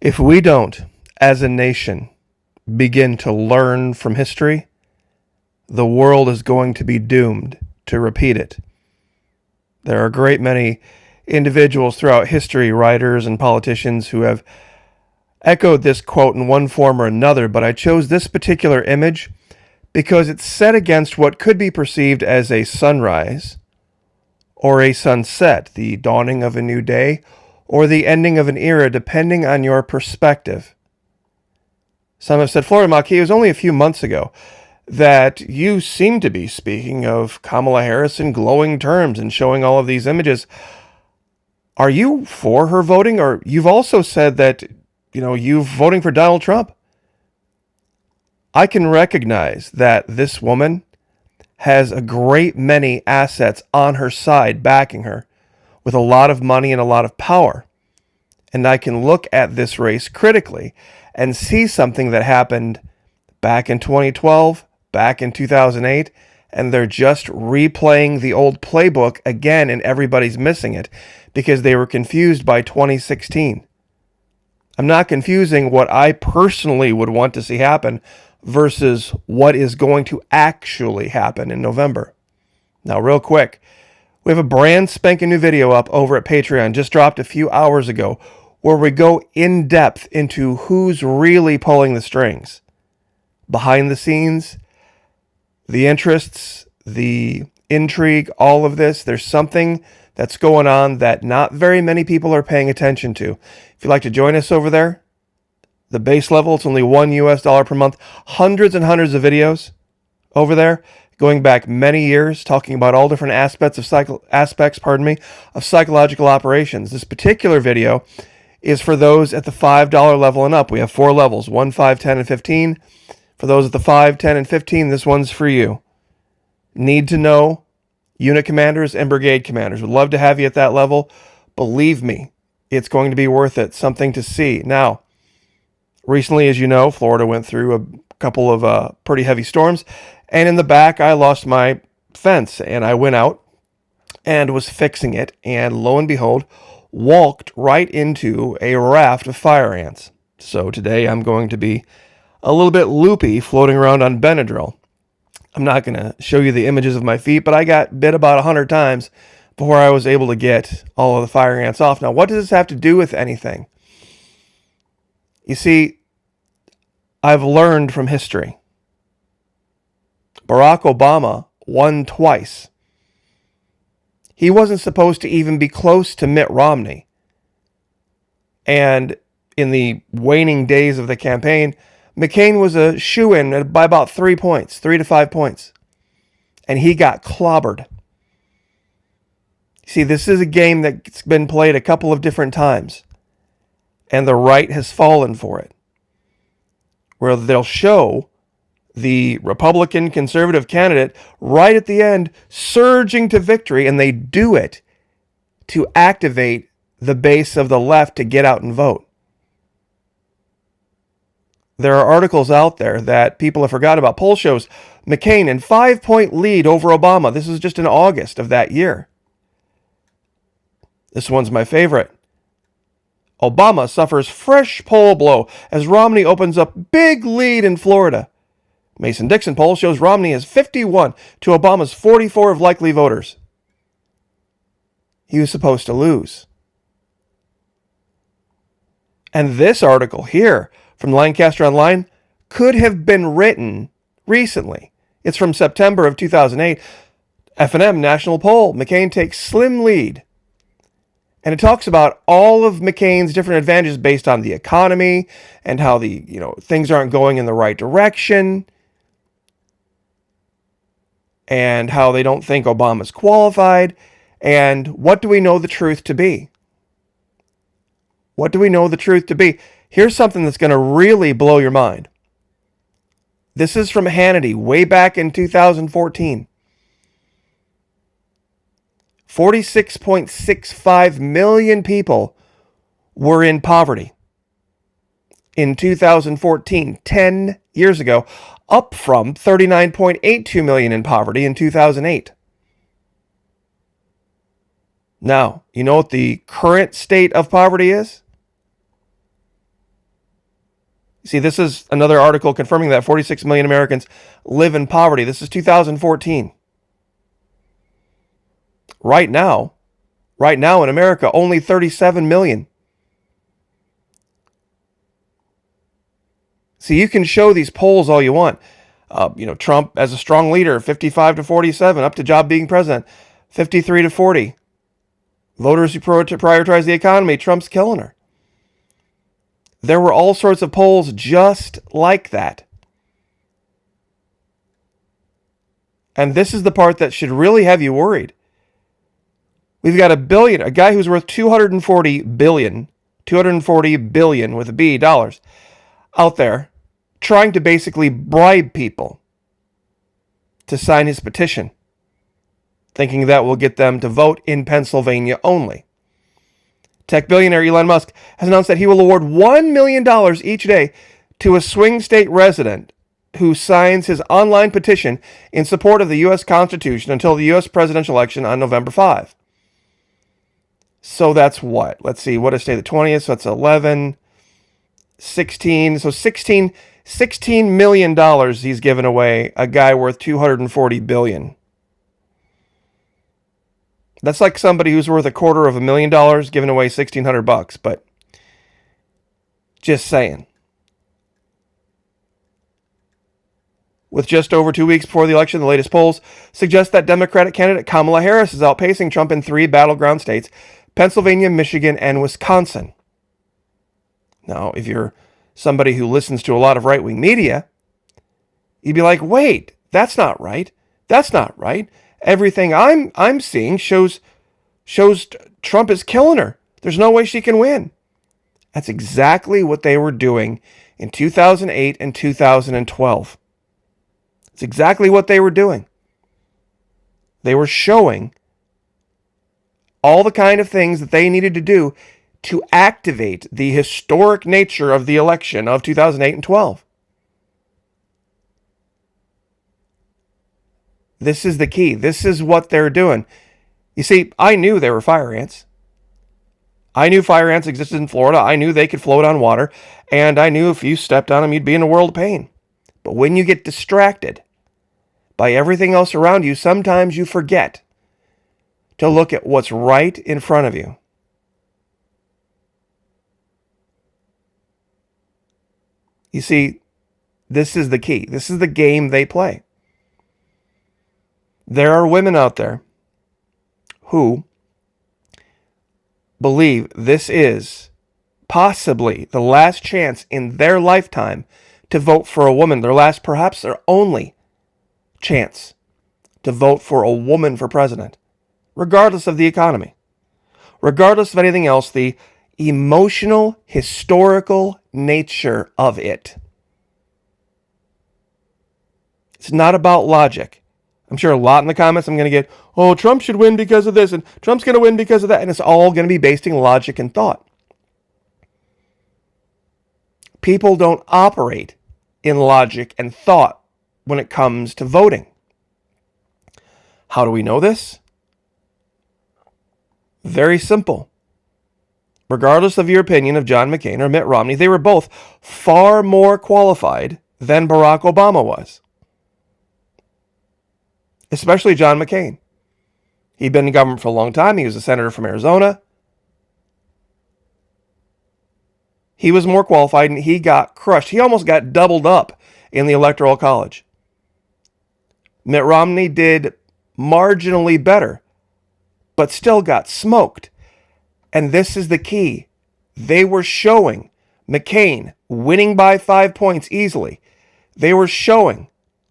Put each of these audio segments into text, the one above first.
If we don't, as a nation, begin to learn from history, the world is going to be doomed to repeat it. There are a great many individuals throughout history, writers and politicians, who have echoed this quote in one form or another, but I chose this particular image because it's set against what could be perceived as a sunrise or a sunset, the dawning of a new day, or the ending of an era, depending on your perspective. Some have said, Florida Maki, it was only a few months ago that you seem to be speaking of Kamala Harris in glowing terms and showing all of these images. Are you for her voting? Or you've also said that, you're voting for Donald Trump. I can recognize that this woman has a great many assets on her side backing her, with a lot of money and a lot of power. And I can look at this race critically and see something that happened back in 2012, back in 2008, and they're just replaying the old playbook again, and everybody's missing it because they were confused by 2016. I'm not confusing what I personally would want to see happen versus what is going to actually happen in November. Now, real quick, we have a brand spanking new video up over at Patreon, just dropped a few hours ago, where we go in depth into who's really pulling the strings. Behind the scenes, the interests, the intrigue, all of this. There's something that's going on that not very many people are paying attention to. If you'd like to join us over there, the base level, it's only $1 per month. Hundreds and hundreds of videos over there, going back many years, talking about all different aspects of psychological operations. This particular video is for those at the $5 level and up. We have 4 levels, 1, 5, 10, and 15. For those at the 5, 10, and 15, this one's for you. Need to know unit commanders and brigade commanders. Would love to have you at that level. Believe me, it's going to be worth it. Something to see. Now, recently, as you know, Florida went through a couple of pretty heavy storms. And in the back, I lost my fence. And I went out and was fixing it. And lo and behold, walked right into a raft of fire ants. So today I'm going to be a little bit loopy floating around on Benadryl. I'm not going to show you the images of my feet, but I got bit about 100 times before I was able to get all of the fire ants off. Now, what does this have to do with anything? You see, I've learned from history. Barack Obama won twice. He wasn't supposed to even be close to Mitt Romney. And in the waning days of the campaign, McCain was a shoo-in by about 3 points, 3 to 5 points. And he got clobbered. See, this is a game that's been played a couple of different times. And the right has fallen for it. Where they'll show the Republican conservative candidate right at the end surging to victory, and they do it to activate the base of the left to get out and vote. There are articles out there that people have forgotten about. Poll shows McCain in 5-point lead over Obama. This was just in August of that year. This one's my favorite. Obama suffers fresh poll blow as Romney opens up big lead in Florida. Mason-Dixon poll shows Romney has 51 to Obama's 44 of likely voters. He was supposed to lose. And this article here from Lancaster Online could have been written recently. It's from September of 2008. F&M National Poll. McCain takes slim lead. And it talks about all of McCain's different advantages based on the economy and how things aren't going in the right direction and how they don't think Obama's qualified. And what do we know the truth to be? What do we know the truth to be? Here's something that's going to really blow your mind. This is from Hannity way back in 2014. 46.65 million people were in poverty in 2014, 10 years ago, up from 39.82 million in poverty in 2008. Now, you know what the current state of poverty is? See, this is another article confirming that 46 million Americans live in poverty. This is 2014. Right now in America, only 37 million. See, you can show these polls all you want. Trump as a strong leader, 55 to 47, up to job being president, 53 to 40. Voters who prioritize the economy, Trump's killing her. There were all sorts of polls just like that. And this is the part that should really have you worried. We've got a guy who's worth 240 billion with a B dollars out there trying to basically bribe people to sign his petition, thinking that will get them to vote in Pennsylvania only. Tech billionaire Elon Musk has announced that he will award $1 million each day to a swing state resident who signs his online petition in support of the U.S. Constitution until the U.S. presidential election on November 5. So that's what? Let's see, what is today, the 20th? So that's 11, 16. So $16 million he's given away, a guy worth $240 billion. That's like somebody who's worth $250,000 giving away $1,600, but just saying. With just over 2 weeks before the election, the latest polls suggest that Democratic candidate Kamala Harris is outpacing Trump in 3 battleground states, Pennsylvania, Michigan, and Wisconsin. Now, if you're somebody who listens to a lot of right-wing media, you'd be like, wait, that's not right. That's not right. Everything I'm seeing shows Trump is killing her. There's no way she can win. That's exactly what they were doing in 2008 and 2012. It's exactly what they were doing. They were showing all the kind of things that they needed to do to activate the historic nature of the election of 2008 and 12. This is the key. This is what they're doing. You see, I knew they were fire ants. I knew fire ants existed in Florida. I knew they could float on water. And I knew if you stepped on them, you'd be in a world of pain. But when you get distracted by everything else around you, sometimes you forget to look at what's right in front of you. You see, this is the key. This is the game they play. There are women out there who believe this is possibly the last chance in their lifetime to vote for a woman. Perhaps their only chance to vote for a woman for president, regardless of the economy, regardless of anything else, the emotional, historical nature of it. It's not about logic. I'm sure a lot in the comments I'm going to get, oh, Trump should win because of this, and Trump's going to win because of that, and it's all going to be based in logic and thought. People don't operate in logic and thought when it comes to voting. How do we know this? Very simple. Regardless of your opinion of John McCain or Mitt Romney, they were both far more qualified than Barack Obama was. Especially John McCain. He'd been in government for a long time. He was a senator from Arizona. He was more qualified and he got crushed. He almost got doubled up in the Electoral College. Mitt Romney did marginally better, but still got smoked. And this is the key. They were showing McCain winning by 5 points easily. They were showing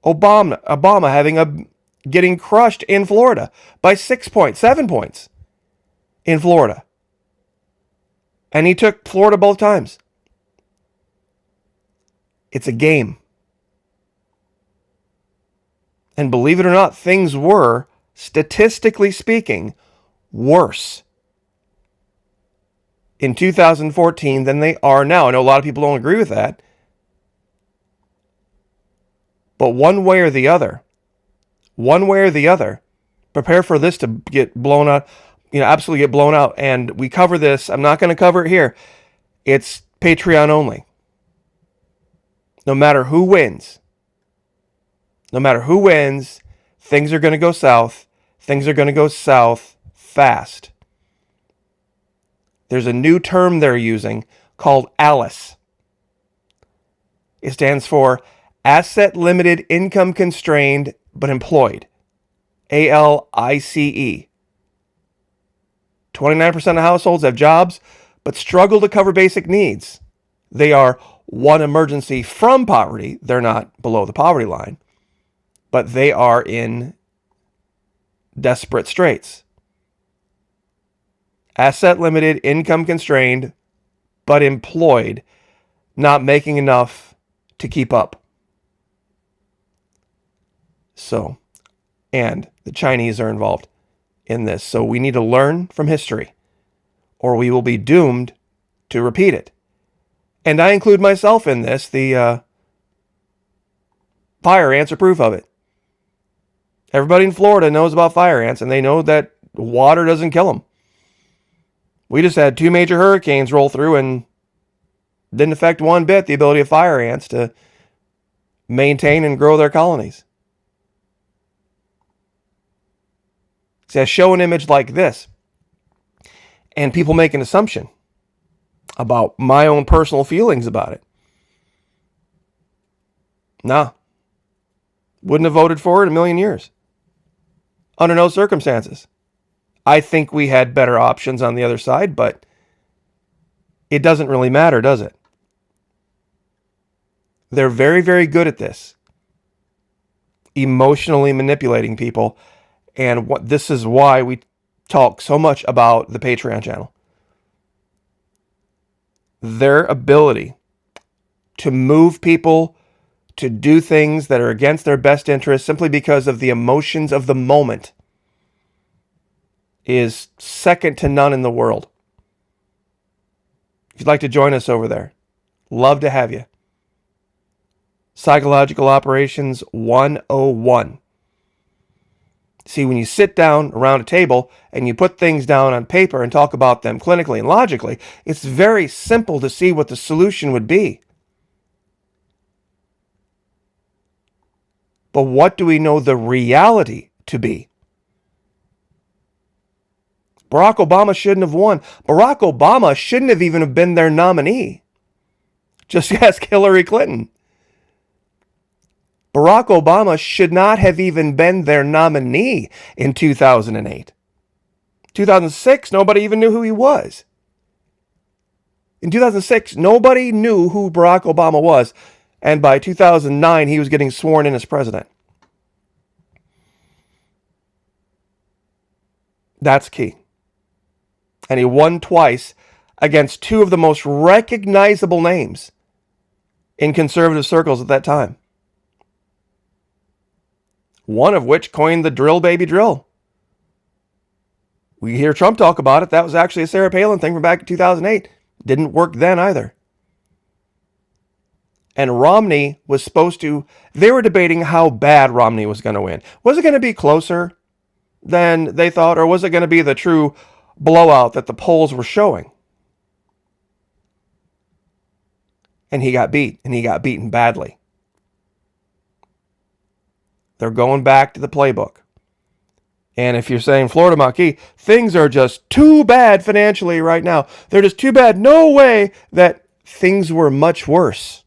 Obama getting crushed in Florida by 6 points, 7 points in Florida. And he took Florida both times. It's a game. And believe it or not, things were, statistically speaking, worse in 2014 than they are now. I know a lot of people don't agree with that. But one way or the other, prepare for this to get blown out, absolutely get blown out. And we cover this. I'm not going to cover it here. It's Patreon only. No matter who wins, things are going to go south. Things are going to go south fast. There's a new term they're using called ALICE. It stands for Asset Limited Income Constrained but Employed. ALICE. 29% of households have jobs but struggle to cover basic needs. They are one emergency from poverty. They're not below the poverty line, but they are in desperate straits. Asset limited, income constrained, but employed, not making enough to keep up. So, and the Chinese are involved in this. So we need to learn from history, or we will be doomed to repeat it. And I include myself in this. The fire ants are proof of it. Everybody in Florida knows about fire ants, and they know that water doesn't kill them. We just had 2 major hurricanes roll through and didn't affect one bit the ability of fire ants to maintain and grow their colonies. See, I show an image like this, and people make an assumption about my own personal feelings about it. Nah. Wouldn't have voted for it in a million years. Under no circumstances. I think we had better options on the other side, but it doesn't really matter, does it? They're very, very good at this. Emotionally manipulating people. And this is why we talk so much about the Patreon channel. Their ability to move people to do things that are against their best interest simply because of the emotions of the moment is second to none in the world. If you'd like to join us over there, love to have you. Psychological Operations 101. See, when you sit down around a table and you put things down on paper and talk about them clinically and logically, it's very simple to see what the solution would be. But what do we know the reality to be? Barack Obama shouldn't have won. Barack Obama shouldn't have even been their nominee. Just ask Hillary Clinton. Barack Obama should not have even been their nominee in 2008. 2006, nobody even knew who he was. In 2006, nobody knew who Barack Obama was. And by 2009, he was getting sworn in as president. That's key. And he won twice against 2 of the most recognizable names in conservative circles at that time. One of which coined the drill baby drill. We hear Trump talk about it. That was actually a Sarah Palin thing from back in 2008. Didn't work then either. And Romney was supposed to, they were debating how bad Romney was going to win. Was it going to be closer than they thought, or was it going to be the true blowout that the polls were showing? And he got beat, and he got beaten badly. They're going back to the playbook. And if you're saying Florida Maquis, things are just too bad financially right now. They're just too bad. No way that things were much worse.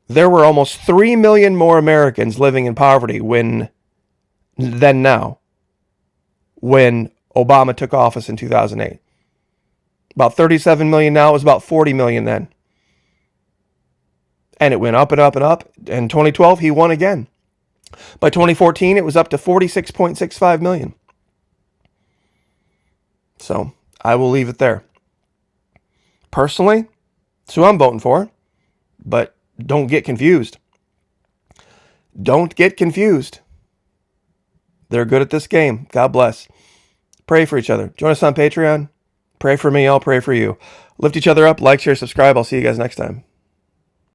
There were almost 3 million more Americans living in poverty than now when Obama took office in 2008. About 37 million now. It was about 40 million then. And it went up and up and up. In 2012, he won again. By 2014, it was up to 46.65 million. So I will leave it there. Personally, that's who I'm voting for. But don't get confused. Don't get confused. They're good at this game. God bless. Pray for each other. Join us on Patreon. Pray for me. I'll pray for you. Lift each other up. Like, share, subscribe. I'll see you guys next time.